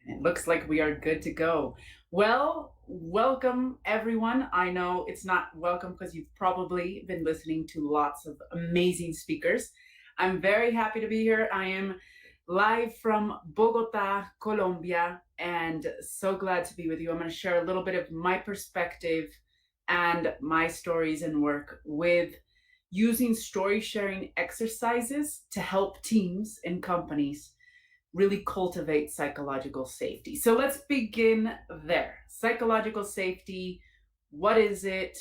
It looks like we are good to go. Well, welcome everyone. I know it's not welcome because you've probably been listening to lots of amazing speakers. I'm very happy to be here. I am live from Bogota, Colombia, and so glad to be with you. I'm going to share a little bit of my perspective and my stories and work with using story sharing exercises to help teams and companies really cultivate psychological safety. So let's begin there. Psychological safety, what is it?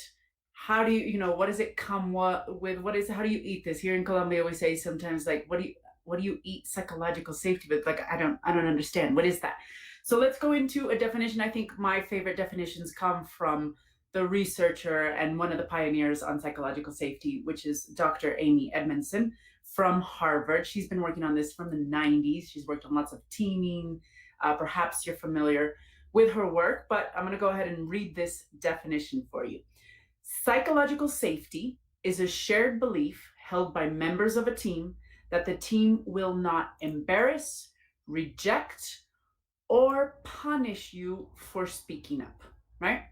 How do what does it come with? How do you eat this? Here in Colombia, we say sometimes like, what do you eat psychological safety with? Like, I don't understand. What is that? So let's go into a definition. I think my favorite definitions come from the researcher and one of the pioneers on psychological safety, which is Dr. Amy Edmondson from Harvard. She's been working on this from the 90s. She's worked on lots of teaming. Perhaps you're familiar with her work, but I'm going to go ahead and read this definition for you. Psychological safety is a shared belief held by members of a team that the team will not embarrass, reject, or punish you for speaking up, right?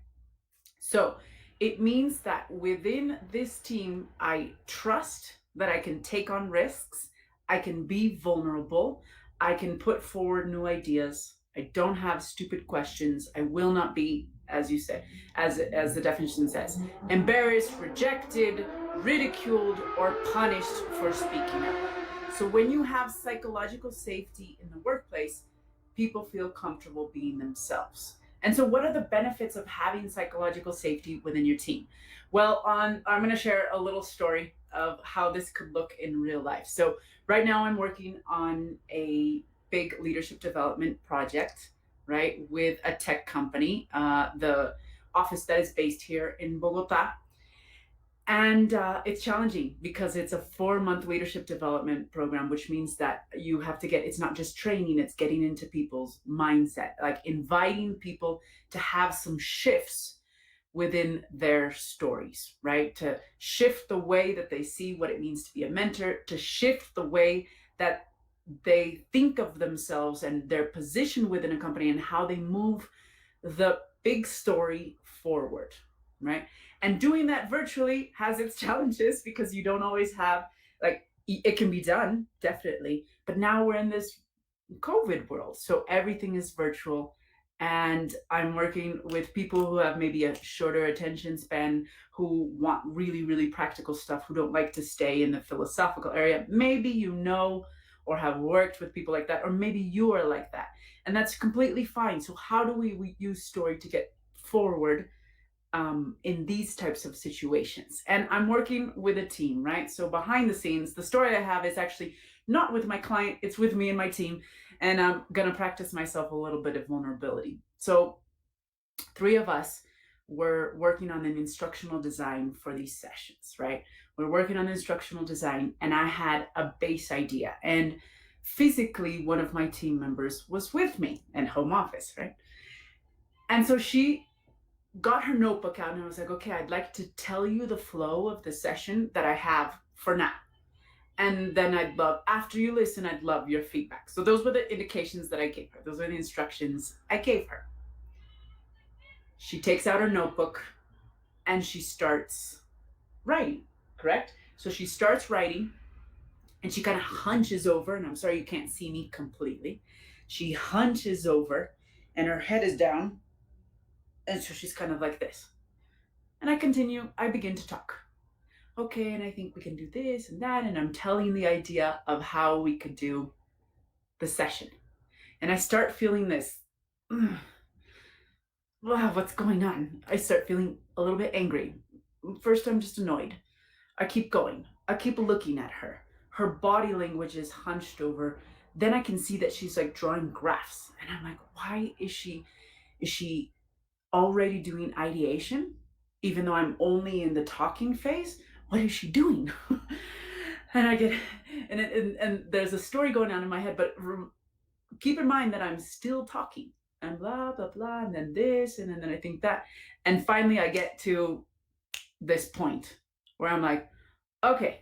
So it means that within this team, I trust that I can take on risks, I can be vulnerable, I can put forward new ideas, I don't have stupid questions, I will not be, as you said, as the definition says, embarrassed, rejected, ridiculed, or punished for speaking up. So when you have psychological safety in the workplace, people feel comfortable being themselves. And so what are the benefits of having psychological safety within your team? Well, I'm going to share a little story of how this could look in real life. So right now I'm working on a big leadership development project, right, with a tech company, the office that is based here in Bogota. And it's challenging because it's a 4-month leadership development program, which means that you have to it's not just training, it's getting into people's mindset, like inviting people to have some shifts within their stories, right? To shift the way that they see what it means to be a mentor, to shift the way that they think of themselves and their position within a company and how they move the big story forward, right? And doing that virtually has its challenges because you don't always have, like, it can be done, definitely, but now we're in this COVID world, so everything is virtual. And I'm working with people who have maybe a shorter attention span, who want really, really practical stuff, who don't like to stay in the philosophical area. Maybe or have worked with people like that, or maybe you are like that, and that's completely fine. So how do we use story to get forward in these types of situations? And I'm working with a team, right? So behind the scenes, the story I have is actually not with my client, it's with me and my team. And I'm going to practice myself a little bit of vulnerability. So 3 of us were working on an instructional design for these sessions, right? We're working on instructional design, and I had a base idea. And physically, one of my team members was with me in home office, right? And so she got her notebook out, and I was like, okay, I'd like to tell you the flow of the session that I have for now. And then after you listen, I'd love your feedback. So those were the indications that I gave her. Those were the instructions I gave her. She takes out her notebook and she starts writing, correct? So she starts writing and she kind of hunches over, and I'm sorry you can't see me completely. She hunches over and her head is down. And so she's kind of like this. And I begin to talk. Okay, and I think we can do this and that. And I'm telling the idea of how we could do the session. And I start feeling this, wow, what's going on? I start feeling a little bit angry. First, I'm just annoyed. I keep going. I keep looking at her. Her body language is hunched over. Then I can see that she's like drawing graphs. And I'm like, why is she already doing ideation, even though I'm only in the talking phase? What is she doing? And I get, and there's a story going on in my head, but keep in mind that I'm still talking. and blah, blah, blah, and then this, and then I think that. And finally, I get to this point where I'm like, okay,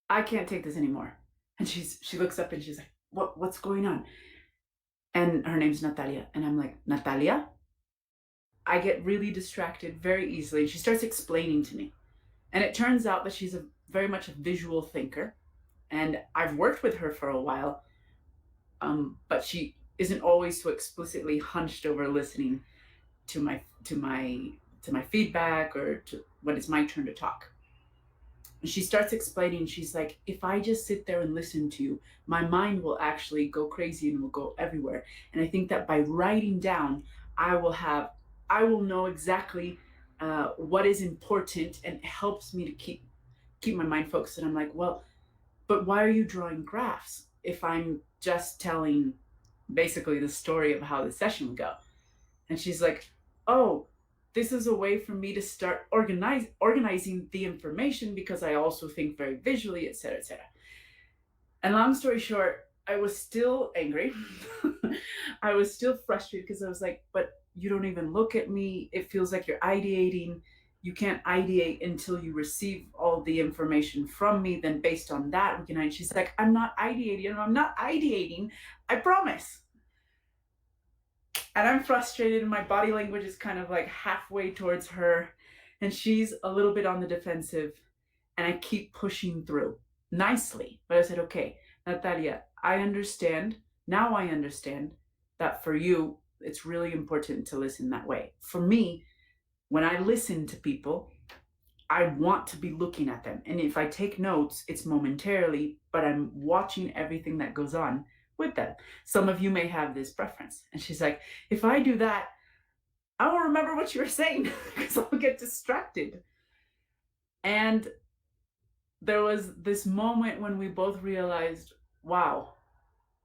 I can't take this anymore. And she looks up and she's like, what's going on? And her name's Natalia. And I'm like, Natalia? I get really distracted very easily. And she starts explaining to me. And it turns out that she's very much a visual thinker. And I've worked with her for a while, but she isn't always so explicitly hunched over listening to my feedback or to when it's my turn to talk. And she starts explaining, she's like, if I just sit there and listen to you, my mind will actually go crazy and will go everywhere. And I think that by writing down, I will know exactly what is important, and it helps me to keep my mind focused. And I'm like, well, but why are you drawing graphs if I'm just telling basically the story of how the session would go? And she's like, oh, this is a way for me to start organizing the information, because I also think very visually, et cetera, et cetera. And long story short, I was still angry. I was still frustrated because I was like, but you don't even look at me. It feels like you're ideating. You can't ideate until you receive all the information from me. Then based on that, we can. And she's like, I'm not ideating. I'm not ideating. I promise. And I'm frustrated, and my body language is kind of like halfway towards her, and she's a little bit on the defensive, and I keep pushing through nicely. But I said, okay, Natalia, I understand. Now I understand that for you, it's really important to listen that way. For me, when I listen to people, I want to be looking at them. And if I take notes, it's momentarily, but I'm watching everything that goes on with them. Some of you may have this preference. And she's like, if I do that, I won't remember what you were saying because I'll get distracted. And there was this moment when we both realized, wow,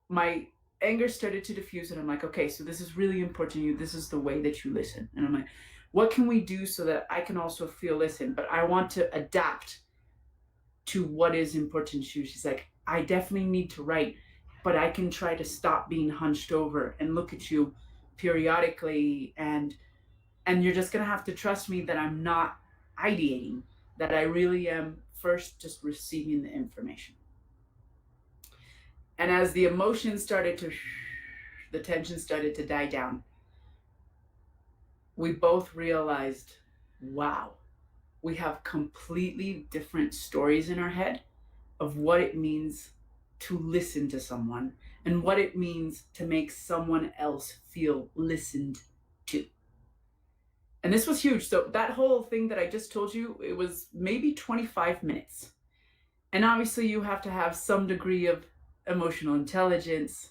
my anger started to diffuse. And I'm like, okay, so this is really important to you. This is the way that you listen. And I'm like, what can we do so that I can also feel listen, but I want to adapt to what is important to you? She's like, I definitely need to write, but I can try to stop being hunched over and look at you periodically, and you're just gonna have to trust me that I'm not ideating, that I really am first just receiving the information. And as the emotions started to, the tension started to die down, we both realized, wow, we have completely different stories in our head of what it means to listen to someone and what it means to make someone else feel listened to. And this was huge. So that whole thing that I just told you, it was maybe 25 minutes. And obviously you have to have some degree of emotional intelligence.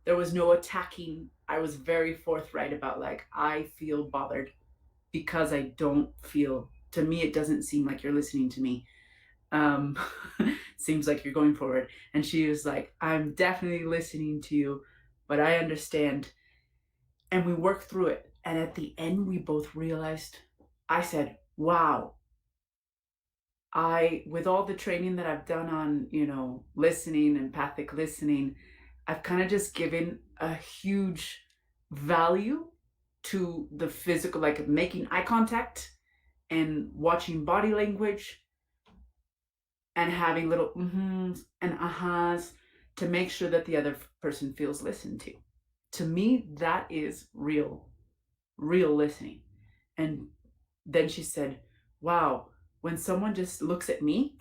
There was no attacking. I was very forthright about, like, I feel bothered because I don't feel, to me, it doesn't seem like you're listening to me. Seems like you're going forward. And she was like, I'm definitely listening to you, but I understand. And we worked through it. And at the end, we both realized, I said, wow, with all the training that I've done on, listening, empathic listening, I've kind of just given a huge value to the physical, like making eye contact and watching body language and having little mm-hs and ahas to make sure that the other person feels listened to. To me, that is real listening. And then she said, wow, when someone just looks at me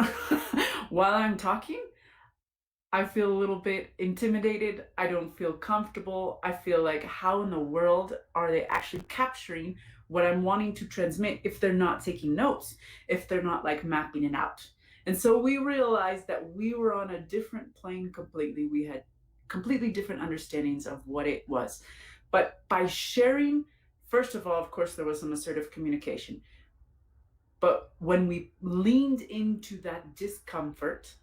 while I'm talking, I feel a little bit intimidated. I don't feel comfortable. I feel like, how in the world are they actually capturing what I'm wanting to transmit if they're not taking notes, if they're not like mapping it out? And so we realized that we were on a different plane completely. We had completely different understandings of what it was. But by sharing, first of all, of course, there was some assertive communication. But when we leaned into that discomfort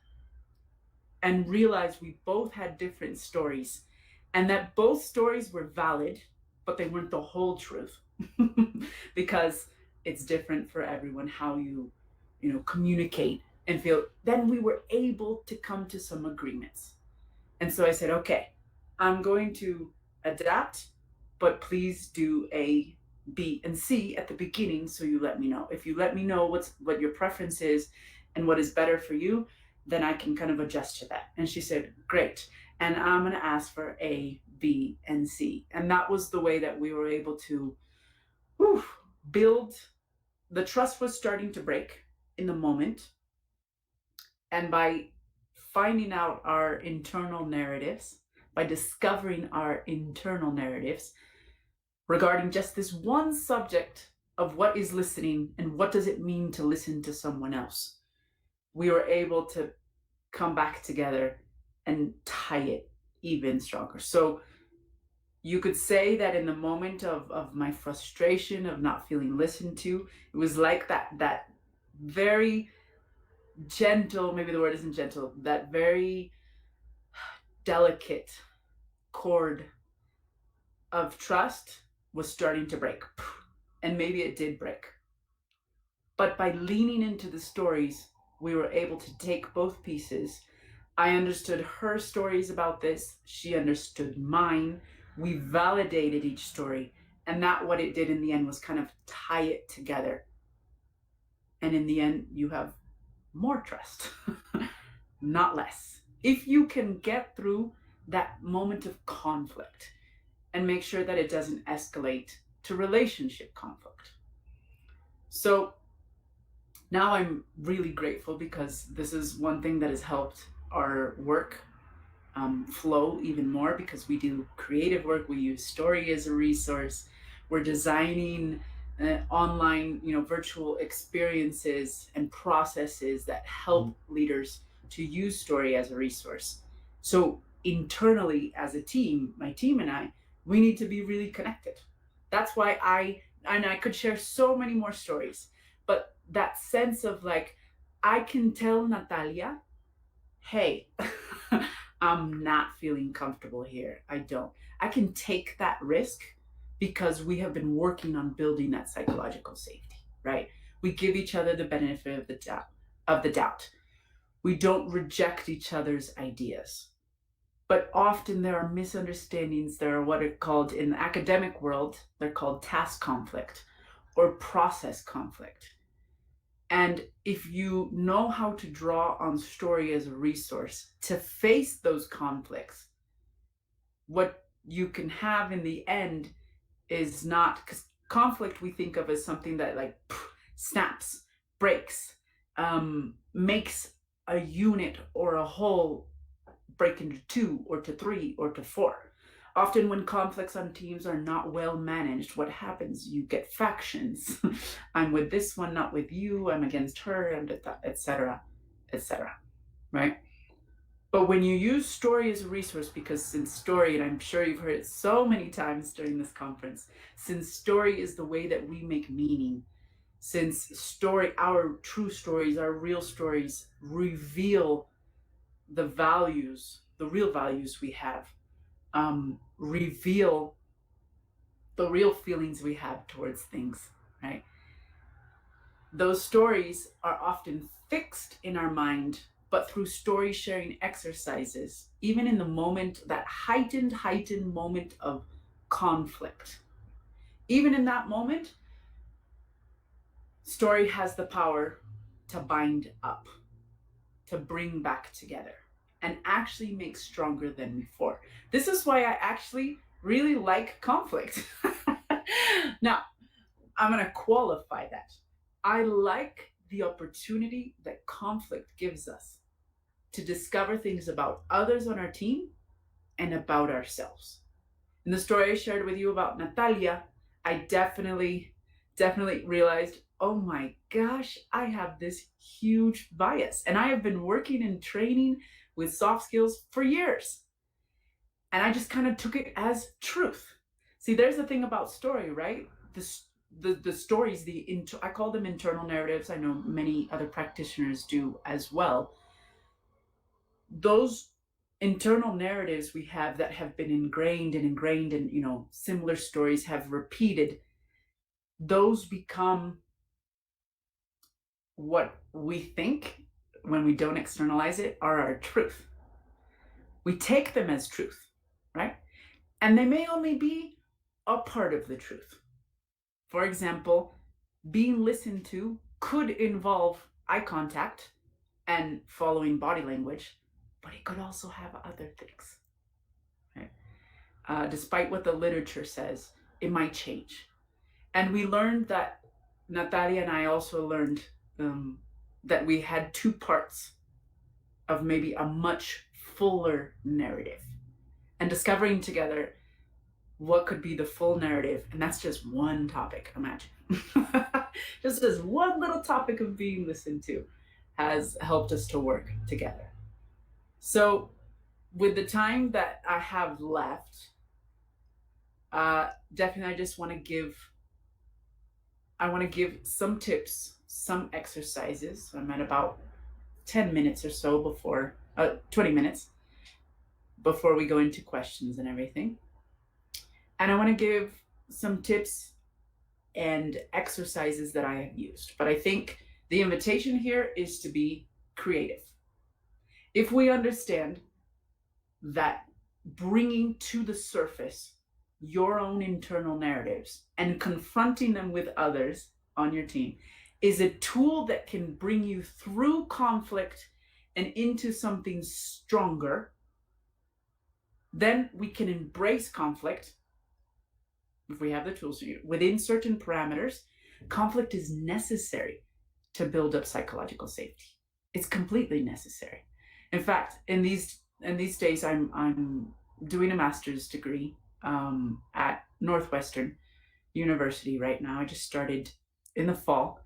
and realized we both had different stories, and that both stories were valid, but they weren't the whole truth, because it's different for everyone how you communicate and feel, then we were able to come to some agreements. And so I said, okay, I'm going to adapt but please do A, B, and C at the beginning. So you let me know. If you let me know what your preference is and what is better for you, then I can kind of adjust to that. And she said, great. And I'm going to ask for A, B, and C. And that was the way that we were able to whew, build. The trust was starting to break in the moment. And by finding out our internal narratives, by discovering our internal narratives regarding just this one subject of what is listening and what does it mean to listen to someone else, we were able to come back together and tie it even stronger. So you could say that in the moment of my frustration of not feeling listened to, it was like that very gentle, maybe the word isn't gentle, that very delicate cord of trust was starting to break. And maybe it did break. But by leaning into the stories, we were able to take both pieces. I understood her stories about this. She understood mine. We validated each story. And that what it did in the end was kind of tie it together. And in the end, you have more trust, not less. If you can get through that moment of conflict and make sure that it doesn't escalate to relationship conflict. So now I'm really grateful because this is one thing that has helped our work flow even more, because we do creative work. We use story as a resource. We're designing online, virtual experiences and processes that help leaders to use story as a resource. So internally as a team, my team and I, we need to be really connected. That's why I could share so many more stories, but that sense of like, I can tell Natalia, hey, I'm not feeling comfortable here. I can take that risk because we have been working on building that psychological safety, right? We give each other the benefit of the doubt. We don't reject each other's ideas. But often there are misunderstandings. There are what are called in the academic world, they're called task conflict or process conflict. And if you know how to draw on story as a resource to face those conflicts, what you can have in the end is not, because conflict we think of as something that like snaps, breaks, makes a unit or a whole break into two or to three or to four. Often when conflicts on teams are not well managed, what happens? You get factions. I'm with this one, not with you. I'm against her, and etc., etc. Right? But when you use story as a resource, because since story, and I'm sure you've heard it so many times during this conference, since story is the way that we make meaning, since story, our true stories, our real stories reveal the values, the real values we have, reveal the real feelings we have towards things, right? Those stories are often fixed in our mind, but through story sharing exercises, even in the moment, that heightened moment of conflict, even in that moment, story has the power to bind up, to bring back together, and actually make stronger than before. This is why I actually really like conflict. Now, I'm going to qualify that. I like the opportunity that conflict gives us to discover things about others on our team and about ourselves. In the story I shared with you about Natalia, I definitely realized, oh my gosh, I have this huge bias. And I have been working in training with soft skills for years. And I just kind of took it as truth. See, there's the thing about story, right? The stories, I call them internal narratives. I know many other practitioners do as well. Those internal narratives we have that have been ingrained and similar stories have repeated, those become what we think when we don't externalize it are our truth. We take them as truth, right? And they may only be a part of the truth. For example, being listened to could involve eye contact and following body language, but it could also have other things. Right? Despite what the literature says, it might change. And we learned that, Natalia and I also learned that we had two parts of maybe a much fuller narrative, and discovering together what could be the full narrative. And that's just one topic, imagine. Just as one little topic of being listened to has helped us to work together. So, with the time that I have left, definitely I just want to give some tips, some exercises. I'm at about 10 minutes or so before 20 minutes before we go into questions and everything. And I want to give some tips and exercises that I have used. But I think the invitation here is to be creative. If we understand that bringing to the surface your own internal narratives and confronting them with others on your team is a tool that can bring you through conflict and into something stronger, then we can embrace conflict if we have the tools within certain parameters. Conflict is necessary to build up psychological safety. It's completely necessary. In fact, in these days, I'm doing a master's degree at Northwestern University right now. I just started in the fall,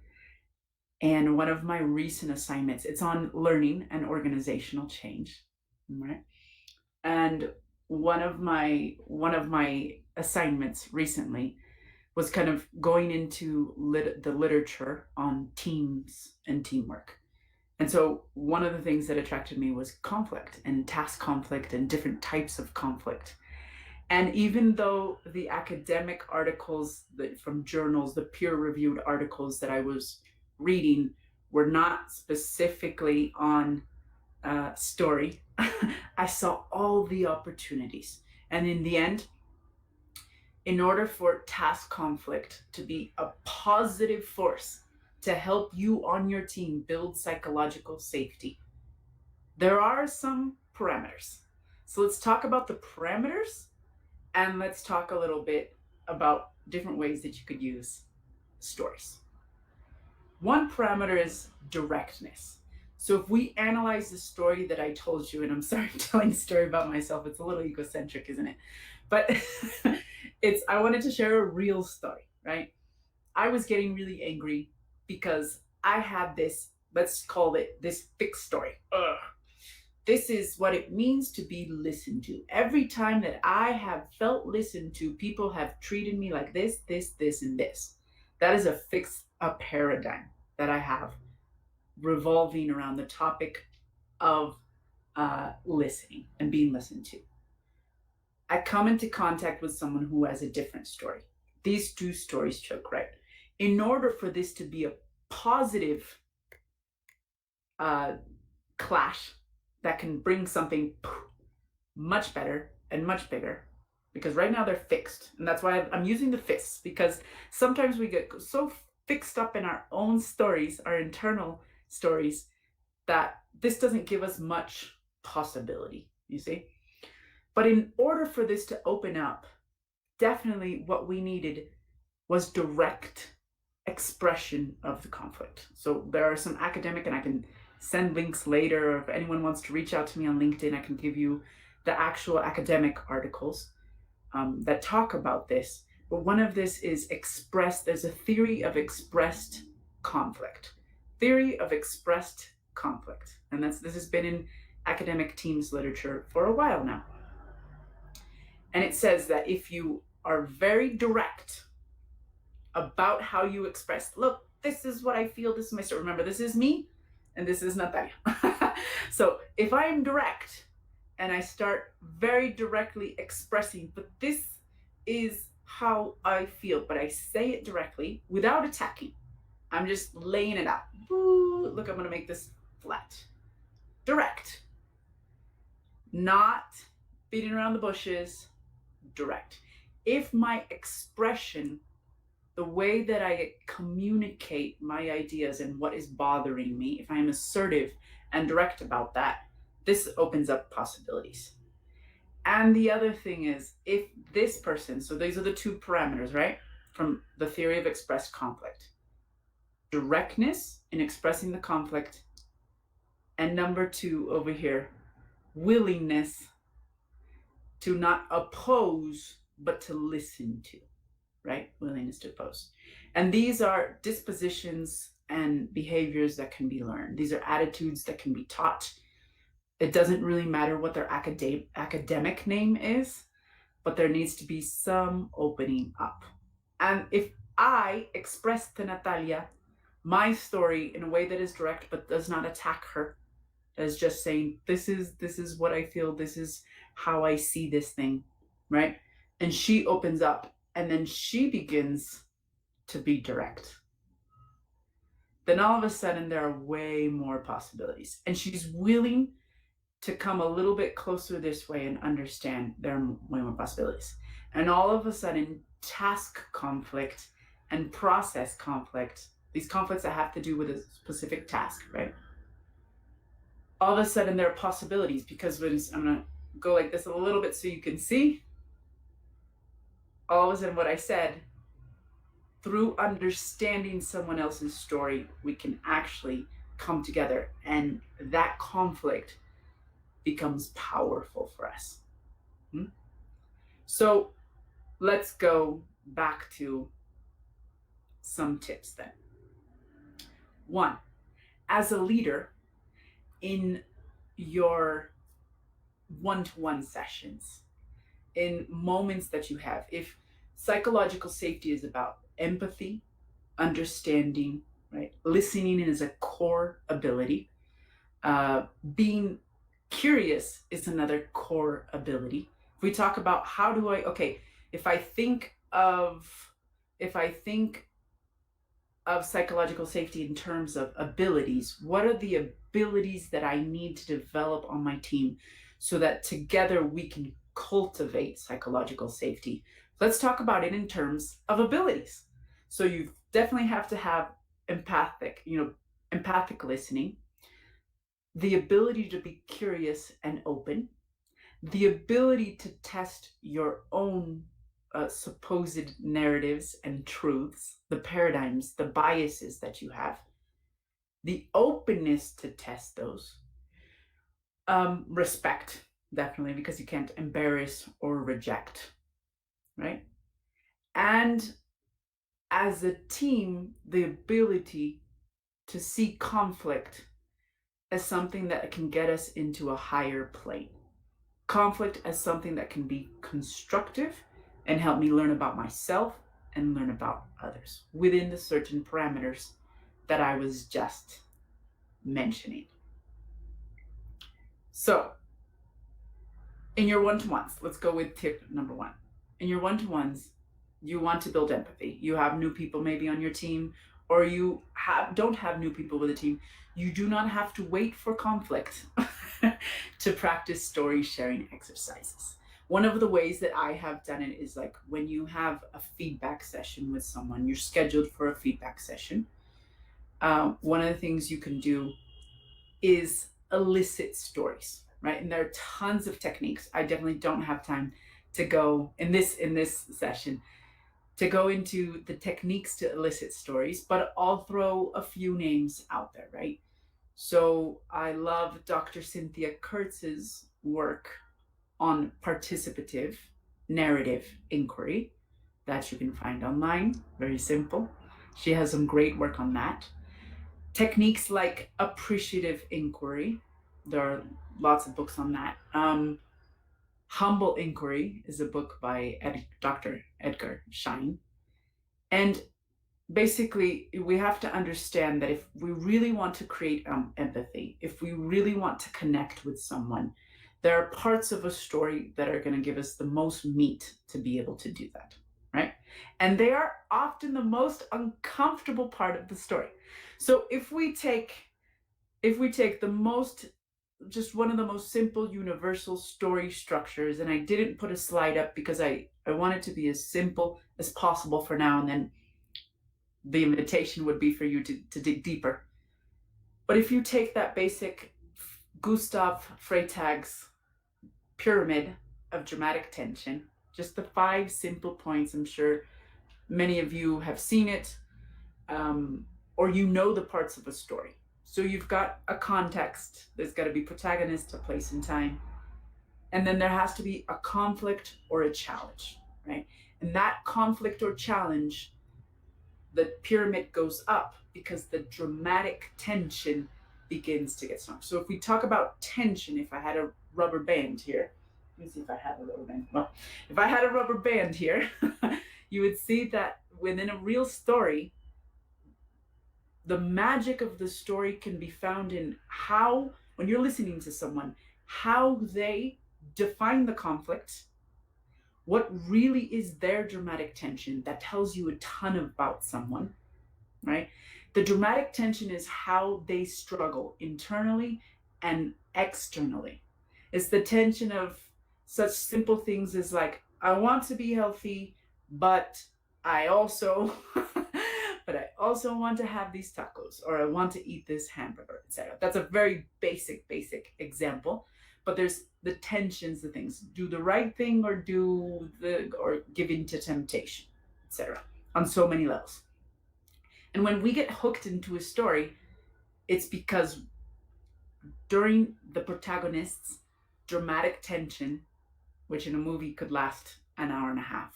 and one of my recent assignments, it's on learning and organizational change, right? And one of my assignments recently was kind of going into the literature on teams and teamwork. And so one of the things that attracted me was conflict and task conflict and different types of conflict. And even though the academic articles from journals, the peer-reviewed articles that I was reading were not specifically on story, I saw all the opportunities. And in the end, in order for task conflict to be a positive force to help you on your team build psychological safety, there are some parameters. So let's talk about the parameters, and let's talk a little bit about different ways that you could use stories. One parameter is directness. So if we analyze the story that I told you, and I'm sorry telling a story about myself, it's a little egocentric, isn't it? But I wanted to share a real story, right? I was getting really angry because I had this, let's call it this fixed story. Ugh. This is what it means to be listened to. Every time that I have felt listened to, people have treated me like this, and this. That is a paradigm that I have revolving around the topic of listening and being listened to. I come into contact with someone who has a different story. These two stories choke, right? In order for this to be a positive clash that can bring something much better and much bigger, because right now they're fixed. And that's why I'm using the fists, because sometimes we get so fixed up in our own stories, our internal stories, that this doesn't give us much possibility, you see? But in order for this to open up, definitely what we needed was direct expression of the conflict. So there are some academic, and I can send links later, or if anyone wants to reach out to me on LinkedIn, I can give you the actual academic articles that talk about this. But one of this is there's a theory of expressed conflict. Theory of expressed conflict. And this has been in academic teams literature for a while now. And it says that if you are very direct about how you express, look, this is what I feel, this is my story. Remember, this is me and this is Natalia. So if I am direct and I start very directly expressing, but this is how I feel, but I say it directly without attacking. I'm just laying it out. Ooh, look, I'm gonna make this flat. Direct. Not beating around the bushes, direct. if my expression, the way that I communicate my ideas and what is bothering me, if I'm assertive and direct about that, this opens up possibilities. And the other thing is, if this person, so these are the two parameters, right? From the theory of expressed conflict: directness in expressing the conflict, and number two over here, willingness to not oppose, but to listen to, right? Willingness to oppose. And these are dispositions and behaviors that can be learned. These are attitudes that can be taught. It doesn't really matter what their academic name is, but there needs to be some opening up. And if I express to Natalia my story in a way that is direct but does not attack her, as just saying, this is what I feel, this is how I see this thing, right? And she opens up and then she begins to be direct. Then all of a sudden there are way more possibilities. And she's willing to come a little bit closer this way and understand there are way more possibilities. And all of a sudden, task conflict and process conflict, these conflicts that have to do with a specific task, right? All of a sudden there are possibilities, because when I'm gonna go like this a little bit so you can see, all of a sudden what I said, through understanding someone else's story, we can actually come together, and that conflict becomes powerful for us. So let's go back to some tips then. One, as a leader in your one-to-one sessions, in moments that you have, if psychological safety is about empathy, understanding, right? Listening is a core ability. Being curious is another core ability. If we talk about how do I, okay, if I think of psychological safety in terms of abilities, what are the abilities that I need to develop on my team so that together we can cultivate psychological safety? Let's talk about it in terms of abilities. So you definitely have to have empathic listening, the ability to be curious and open, the ability to test your own supposed narratives and truths, the paradigms, the biases that you have, the openness to test those, respect, definitely, because you can't embarrass or reject, right? And as a team, the ability to see conflict as something that can get us into a higher plane. Conflict as something that can be constructive and help me learn about myself and learn about others within the certain parameters that I was just mentioning. So, in your one-to-ones, let's go with tip number one. In your one-to-ones, you want to build empathy. You have new people maybe on your team, or you don't have new people with a team. You do not have to wait for conflict to practice story sharing exercises. One of the ways that I have done it is like when you have a feedback session with someone, you're scheduled for a feedback session. One of the things you can do is elicit stories, right? And there are tons of techniques. I definitely don't have time to go in this session to go into the techniques to elicit stories, but I'll throw a few names out there, right? So I love Dr. Cynthia Kurtz's work on participative narrative inquiry that you can find online. Very simple. She has some great work on that. Techniques like appreciative inquiry. There are lots of books on that. Humble Inquiry is a book by Dr. Edgar Schein. And basically, we have to understand that if we really want to create empathy, if we really want to connect with someone, there are parts of a story that are going to give us the most meat to be able to do that, right? And they are often the most uncomfortable part of the story. So if we take the most just one of the most simple universal story structures. And I didn't put a slide up because I want it to be as simple as possible for now, and then the invitation would be for you to dig deeper. But if you take that basic Gustav Freytag's pyramid of dramatic tension, just the 5 simple points, I'm sure many of you have seen it, or you know the parts of a story. So you've got a context, there's got to be protagonist, a place and time, and then there has to be a conflict or a challenge, right? And that conflict or challenge, the pyramid goes up because the dramatic tension begins to get stronger. So if we talk about tension, if I had a rubber band here, let me see if I have a rubber band. Well, if I had a rubber band here, you would see that within a real story, the magic of the story can be found in how, when you're listening to someone, how they define the conflict, what really is their dramatic tension that tells you a ton about someone, right? The dramatic tension is how they struggle internally and externally. It's the tension of such simple things as like, I want to be healthy, but I also but I also want to have these tacos, or I want to eat this hamburger, etc. That's a very basic example. But there's the tensions, the things, do the right thing or give in to temptation, etc. On so many levels. And when we get hooked into a story, it's because during the protagonist's dramatic tension, which in a movie could last an hour and a half,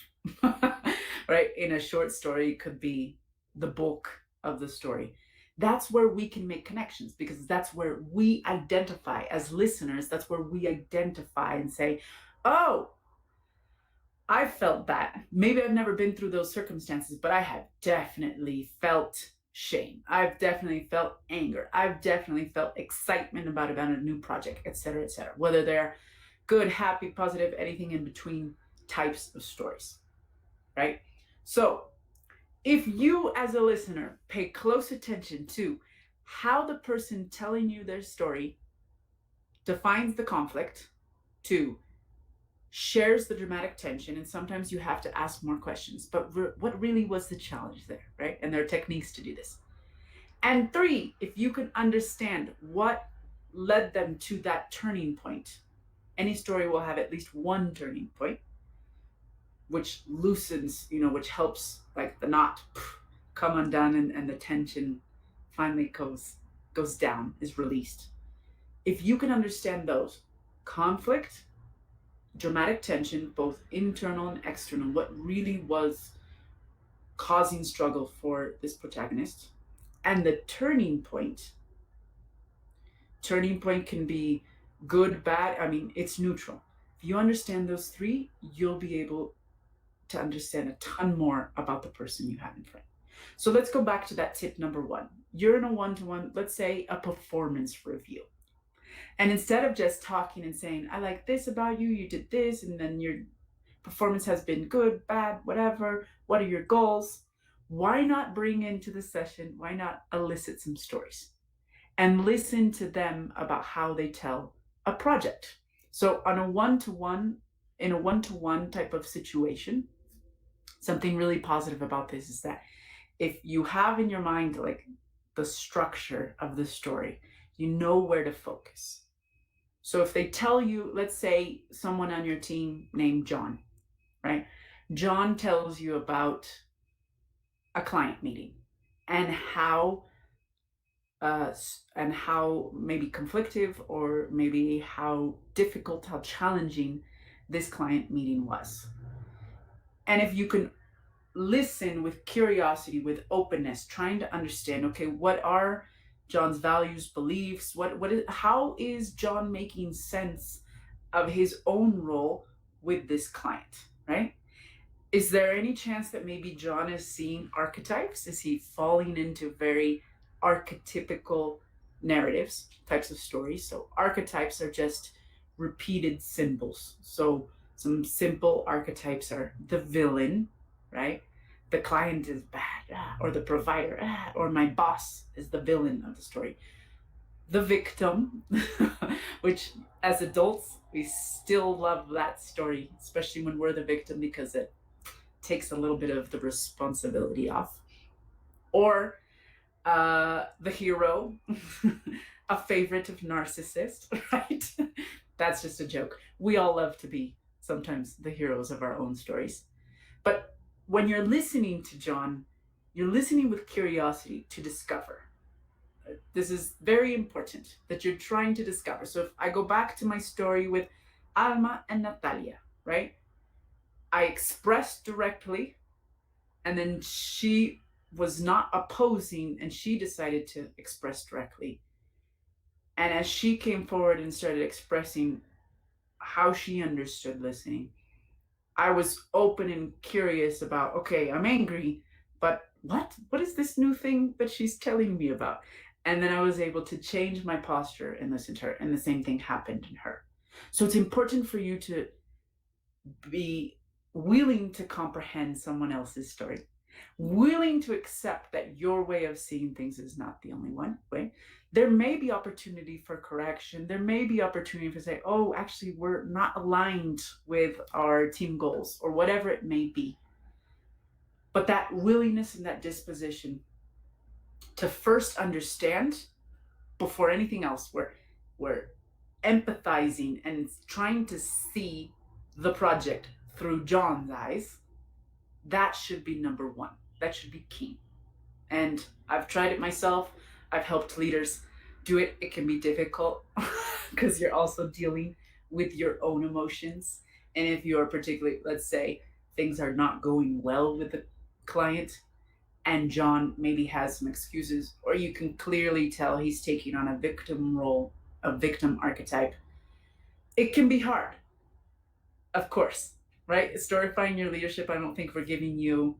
right? In a short story, it could be the bulk of the story. That's where we can make connections, because that's where we identify as listeners. That's where we identify and say, oh, I felt that. Maybe I've never been through those circumstances, but I have definitely felt shame. I've definitely felt anger. I've definitely felt excitement about a new project, etc., etc. Whether they're good, happy, positive, anything in between types of stories, right? So if you as a listener pay close attention to how the person telling you their story defines the conflict, to shares the dramatic tension, and sometimes you have to ask more questions, but what really was the challenge there, right? And there are techniques to do this. And 3, if you can understand what led them to that turning point. Any story will have at least one turning point, which loosens, which helps like the knot come undone, and the tension finally goes down, is released. If you can understand those, conflict, dramatic tension, both internal and external, what really was causing struggle for this protagonist, and the turning point. Turning point can be good, bad, it's neutral. If you understand those 3, you'll be able to understand a ton more about the person you have in front. So let's go back to that tip number 1. You're in a one-to-one, let's say a performance review. And instead of just talking and saying, I like this about you, you did this, and then your performance has been good, bad, whatever, what are your goals? Why not bring into the session, why not elicit some stories and listen to them about how they tell a project? So on a one-to-one, in a one-to-one type of situation, something really positive about this is that if you have in your mind like the structure of the story, you know where to focus. So if they tell you, let's say someone on your team named John, right? John tells you about a client meeting and how maybe conflictive, or maybe how difficult, how challenging this client meeting was. And if you can listen with curiosity, with openness, trying to understand, okay, what are John's values, beliefs, how is John making sense of his own role with this client, right? Is there any chance that maybe John is seeing archetypes? Is he falling into very archetypical narratives, types of stories? So archetypes are just repeated symbols. So some simple archetypes are the villain, right? The client is bad, or the provider, or my boss is the villain of the story. the victim, which as adults, we still love that story, especially when we're the victim because it takes a little bit of the responsibility off. Or the hero, a favorite of narcissist, right? That's just a joke. We all love to be sometimes the heroes of our own stories. But when you're listening to John, you're listening with curiosity to discover. This is very important that you're trying to discover. So if I go back to my story with Alma and Natalia, right? I expressed directly, and then she was not opposing and she decided to express directly. And as she came forward and started expressing how she understood listening, I was open and curious about, okay, I'm angry, but what is this new thing that she's telling me about? And then I was able to change my posture and listen to her, and the same thing happened in her. So it's important for you to be willing to comprehend someone else's story, willing to accept that your way of seeing things is not the only one way. There may be opportunity for correction. There may be opportunity for say, oh, actually, we're not aligned with our team goals or whatever it may be. But that willingness and that disposition to first understand before anything else, we're empathizing and trying to see the project through John's eyes. That should be number one. That should be key. And I've tried it myself. I've helped leaders do it. It can be difficult because you're also dealing with your own emotions. And if you're particularly, let's say, things are not going well with the client, and John maybe has some excuses, or you can clearly tell he's taking on a victim role, a victim archetype, it can be hard, of course, right? Storifying your leadership, I don't think we're giving you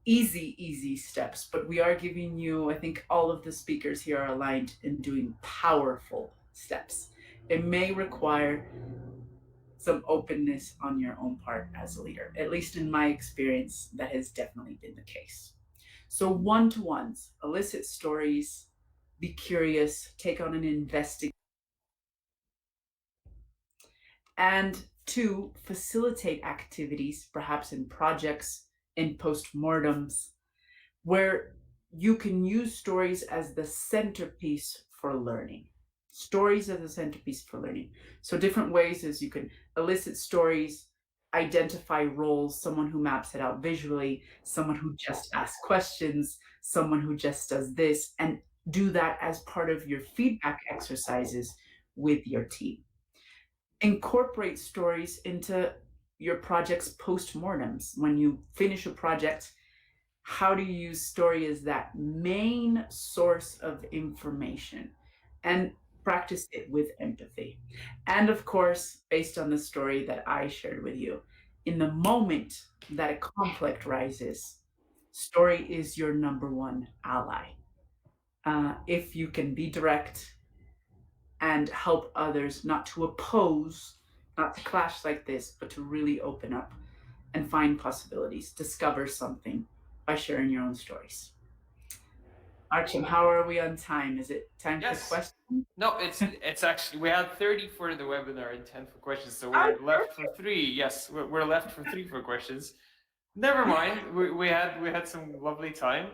easy steps, but we are giving you, I think all of the speakers here are aligned in doing powerful steps. It may require some openness on your own part as a leader. At least in my experience, that has definitely been the case. So, one-to-ones, elicit stories, be curious, take on an investigation, and two, facilitate activities, perhaps in projects, in postmortems, where you can use stories as the centerpiece for learning. Stories as a centerpiece for learning. So, different ways is you can elicit stories, identify roles, someone who maps it out visually, someone who just asks questions, someone who just does this, and do that as part of your feedback exercises with your team. Incorporate stories into your project's postmortems. When you finish a project, how do you use story as that main source of information, and practice it with empathy? And of course, based on the story that I shared with you, in the moment that a conflict rises, story is your number one ally. If you can be direct and help others not to oppose, not to clash like this, but to really open up and find possibilities, discover something by sharing your own stories. Archie, how are we on time? Is it time for Yes. questions? No, it's actually we had 30 for the webinar and 10 for questions, so Oh, we're left for perfect. three. Yes, we're left for three for questions. Never mind. We had some lovely time.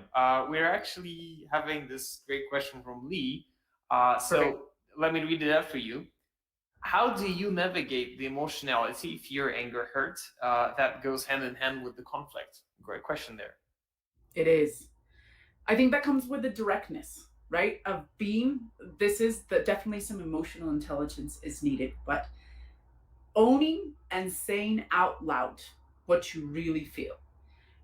We're actually having this great question from Lee. Perfect. So let me read it out for you. How do you navigate the emotionality, fear, anger, hurt that goes hand in hand with the conflict? Great question there. It is. I think that comes with the directness, right? Of being, this is the definitely some emotional intelligence is needed, but owning and saying out loud what you really feel.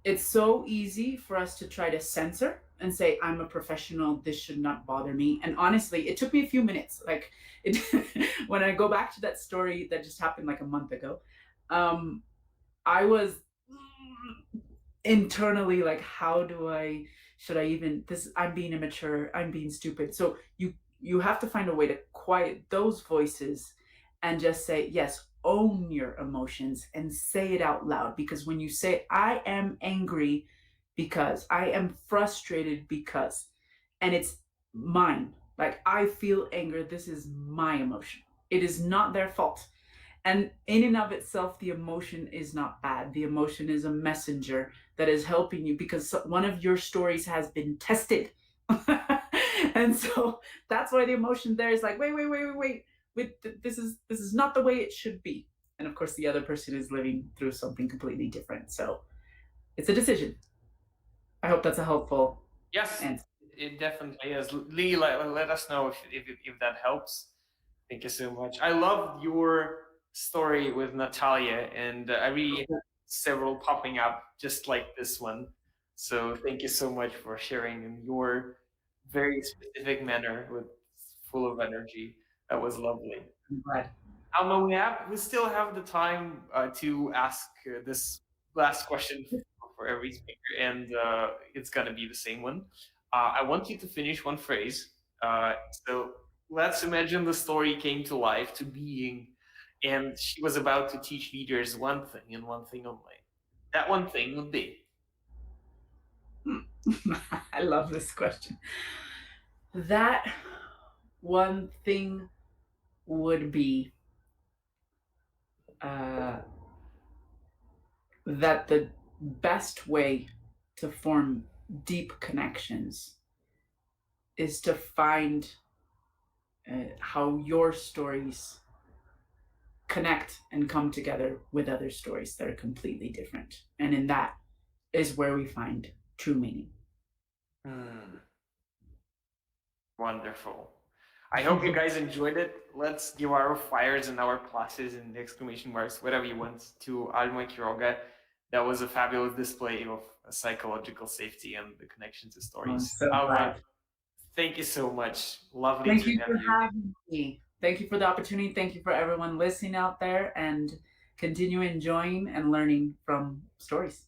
It's so easy for us to try to censor and say, I'm a professional, this should not bother me. And honestly, it took me a few minutes. Like it when I go back to that story that just happened like a month ago, um, I was internally like, how do I, should I even, this, I'm being immature, I'm being stupid. So you have to find a way to quiet those voices and just say, yes, own your emotions and say it out loud. Because when you say, I am angry because, I am frustrated because, and it's mine. Like, I feel anger. This is my emotion. It is not their fault. And in and of itself, the emotion is not bad. The emotion is a messenger that is helping you because one of your stories has been tested. And so that's why the emotion there is like, wait. This is not the way it should be. And of course, the other person is living through something completely different. So it's a decision. I hope that's a helpful Yes, answer. it definitely is. Lee, let us know if that helps. Thank you so much. I love your story with Natalia, and I really have several popping up just like this one. So thank you so much for sharing in your very specific manner with full of energy. That was lovely. I'm glad. Alma, we still have the time to ask this last question for every speaker, and it's gonna be the same one. I want you to finish one phrase. So let's imagine the story came to life, to being, and she was about to teach leaders one thing and one thing only. That one thing would be. I love this question. That one thing would be uh, that the best way to form deep connections is to find how your stories connect and come together with other stories that are completely different. And in that is where we find true meaning. Hmm. Wonderful. I hope you guys enjoyed it. Let's give our fires and our pluses and exclamation marks, whatever you want, to Alma Quiroga. That was a fabulous display of psychological safety and the connection to I'm stories. so Alma, glad. thank you so much. Lovely Thank to you have for you. having me. Thank you for the opportunity. Thank you for everyone listening out there and continue enjoying and learning from stories.